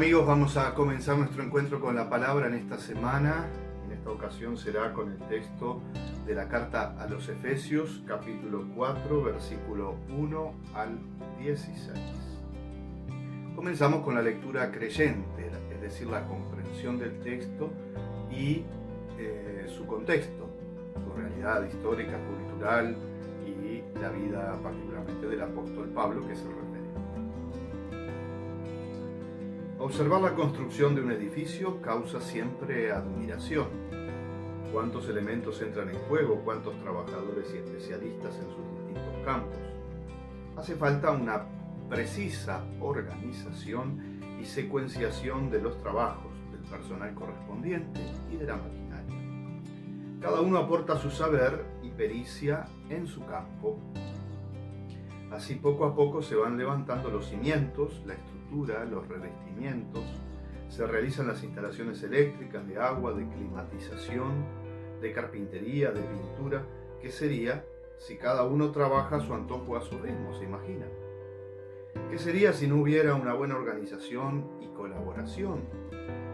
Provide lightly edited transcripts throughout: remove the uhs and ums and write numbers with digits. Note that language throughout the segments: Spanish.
amigos, vamos a comenzar nuestro encuentro con la palabra en esta semana. En esta ocasión será con el texto de la carta a los Efesios, capítulo 4, versículo 1 al 16. Comenzamos con la lectura creyente, es decir, la comprensión del texto y su contexto, su realidad histórica, cultural y la vida particularmente del apóstol Pablo, que es el referente. Observar la construcción de un edificio causa siempre admiración. Cuántos elementos entran en juego, cuántos trabajadores y especialistas en sus distintos campos. Hace falta una precisa organización y secuenciación de los trabajos, del personal correspondiente y de la maquinaria. Cada uno aporta su saber y pericia en su campo. Así poco a poco se van levantando los cimientos, la estructura, los revestimientos, se realizan las instalaciones eléctricas, de agua, de climatización, de carpintería, de pintura. ¿Qué sería si cada uno trabaja a su antojo, a su ritmo? ¿Se imagina? ¿Qué sería si no hubiera una buena organización y colaboración?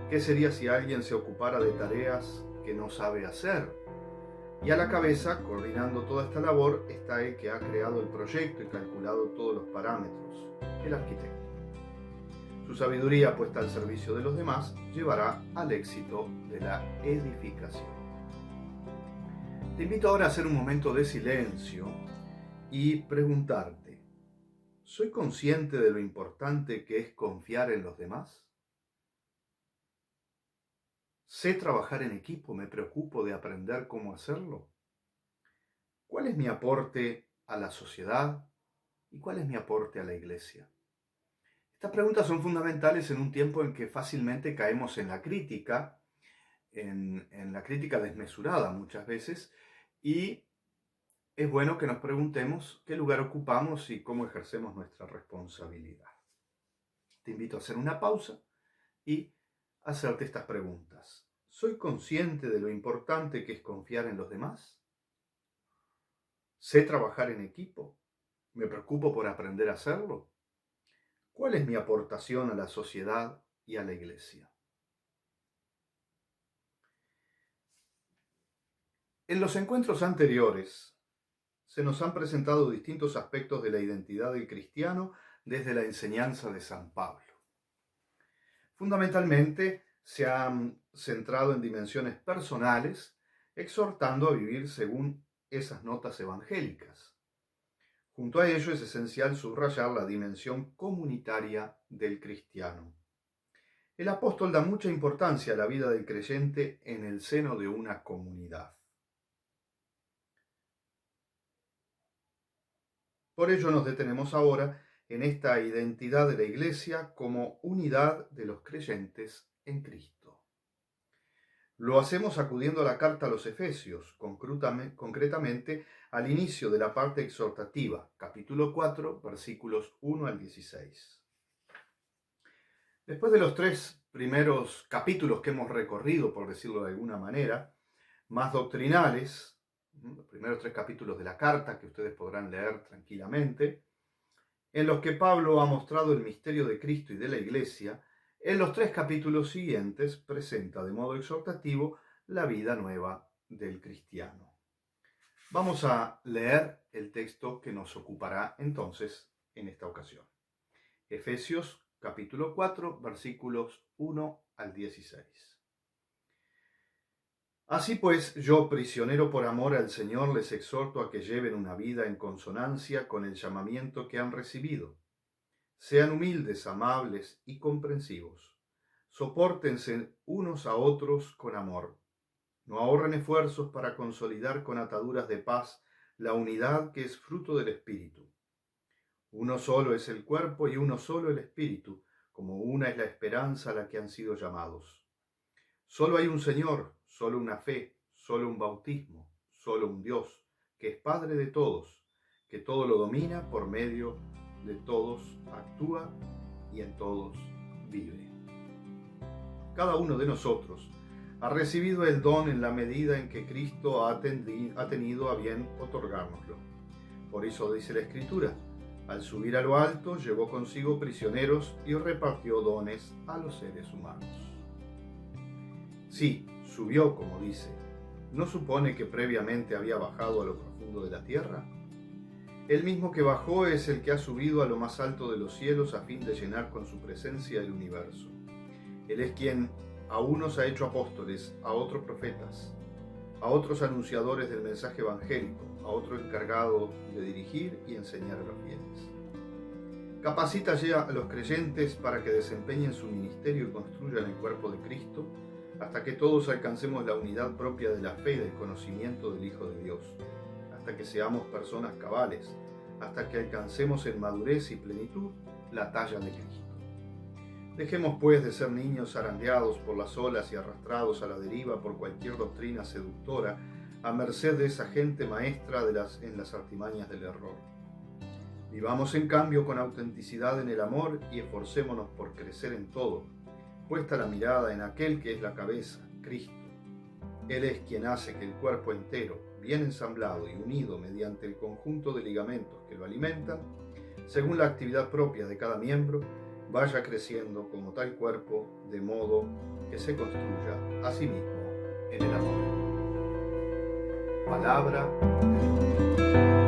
¿Qué sería si alguien se ocupara de tareas que no sabe hacer? Y a la cabeza, coordinando toda esta labor, está el que ha creado el proyecto y calculado todos los parámetros, el arquitecto. Su sabiduría puesta al servicio de los demás llevará al éxito de la edificación. Te invito ahora a hacer un momento de silencio y preguntarte, ¿soy consciente de lo importante que es confiar en los demás? ¿Sé trabajar en equipo? ¿Me preocupo de aprender cómo hacerlo? ¿Cuál es mi aporte a la sociedad? ¿Y cuál es mi aporte a la iglesia? Estas preguntas son fundamentales en un tiempo en que fácilmente caemos en la crítica, en la crítica desmesurada muchas veces, y es bueno que nos preguntemos qué lugar ocupamos y cómo ejercemos nuestra responsabilidad. Te invito a hacer una pausa y hacerte estas preguntas. ¿Soy consciente de lo importante que es confiar en los demás? ¿Sé trabajar en equipo? ¿Me preocupo por aprender a hacerlo? ¿Cuál es mi aportación a la sociedad y a la iglesia? En los encuentros anteriores se nos han presentado distintos aspectos de la identidad del cristiano desde la enseñanza de San Pablo. Fundamentalmente se han centrado en dimensiones personales, exhortando a vivir según esas notas evangélicas. Junto a ello es esencial subrayar la dimensión comunitaria del cristiano. El apóstol da mucha importancia a la vida del creyente en el seno de una comunidad. Por ello nos detenemos ahora en esta identidad de la Iglesia como unidad de los creyentes en Cristo. Lo hacemos acudiendo a la carta a los Efesios, concretamente al inicio de la parte exhortativa, capítulo 4, versículos 1 al 16. Después de los 3 primeros capítulos que hemos recorrido, por decirlo de alguna manera, más doctrinales, los primeros 3 capítulos de la carta que ustedes podrán leer tranquilamente, en los que Pablo ha mostrado el misterio de Cristo y de la Iglesia, en los 3 capítulos siguientes presenta de modo exhortativo la vida nueva del cristiano. Vamos a leer el texto que nos ocupará entonces en esta ocasión. Efesios capítulo 4, versículos 1 al 16. Así pues, yo, prisionero por amor al Señor, les exhorto a que lleven una vida en consonancia con el llamamiento que han recibido. Sean humildes, amables y comprensivos. Sopórtense unos a otros con amor. No ahorren esfuerzos para consolidar con ataduras de paz la unidad que es fruto del Espíritu. Uno solo es el cuerpo y uno solo el Espíritu, como una es la esperanza a la que han sido llamados. Solo hay un Señor, solo una fe, solo un bautismo, solo un Dios, que es Padre de todos, que todo lo domina, por medio de todos actúa y en todos vive. Cada uno de nosotros ha recibido el don en la medida en que Cristo ha tenido a bien otorgárnoslo. Por eso dice la Escritura, Al subir a lo alto, llevó consigo prisioneros y repartió dones a los seres humanos. Sí, subió, como dice. ¿No supone que previamente había bajado a lo profundo de la tierra? El mismo que bajó es el que ha subido a lo más alto de los cielos a fin de llenar con su presencia el universo. Él es quien a unos ha hecho apóstoles, a otros profetas, a otros anunciadores del mensaje evangélico, a otro encargado de dirigir y enseñar a los fieles. Capacita ya a los creyentes para que desempeñen su ministerio y construyan el cuerpo de Cristo, hasta que todos alcancemos la unidad propia de la fe y del conocimiento del Hijo de Dios, hasta que seamos personas cabales, hasta que alcancemos en madurez y plenitud la talla de Cristo. Dejemos pues de ser niños zarandeados por las olas y arrastrados a la deriva por cualquier doctrina seductora, a merced de esa gente maestra en las artimañas del error. Vivamos en cambio con autenticidad en el amor y esforcémonos por crecer en todo, puesta la mirada en aquel que es la cabeza, Cristo. Él es quien hace que el cuerpo entero, bien ensamblado y unido mediante el conjunto de ligamentos que lo alimentan, según la actividad propia de cada miembro, vaya creciendo como tal cuerpo, de modo que se construya a sí mismo en el amor. Palabra de Dios.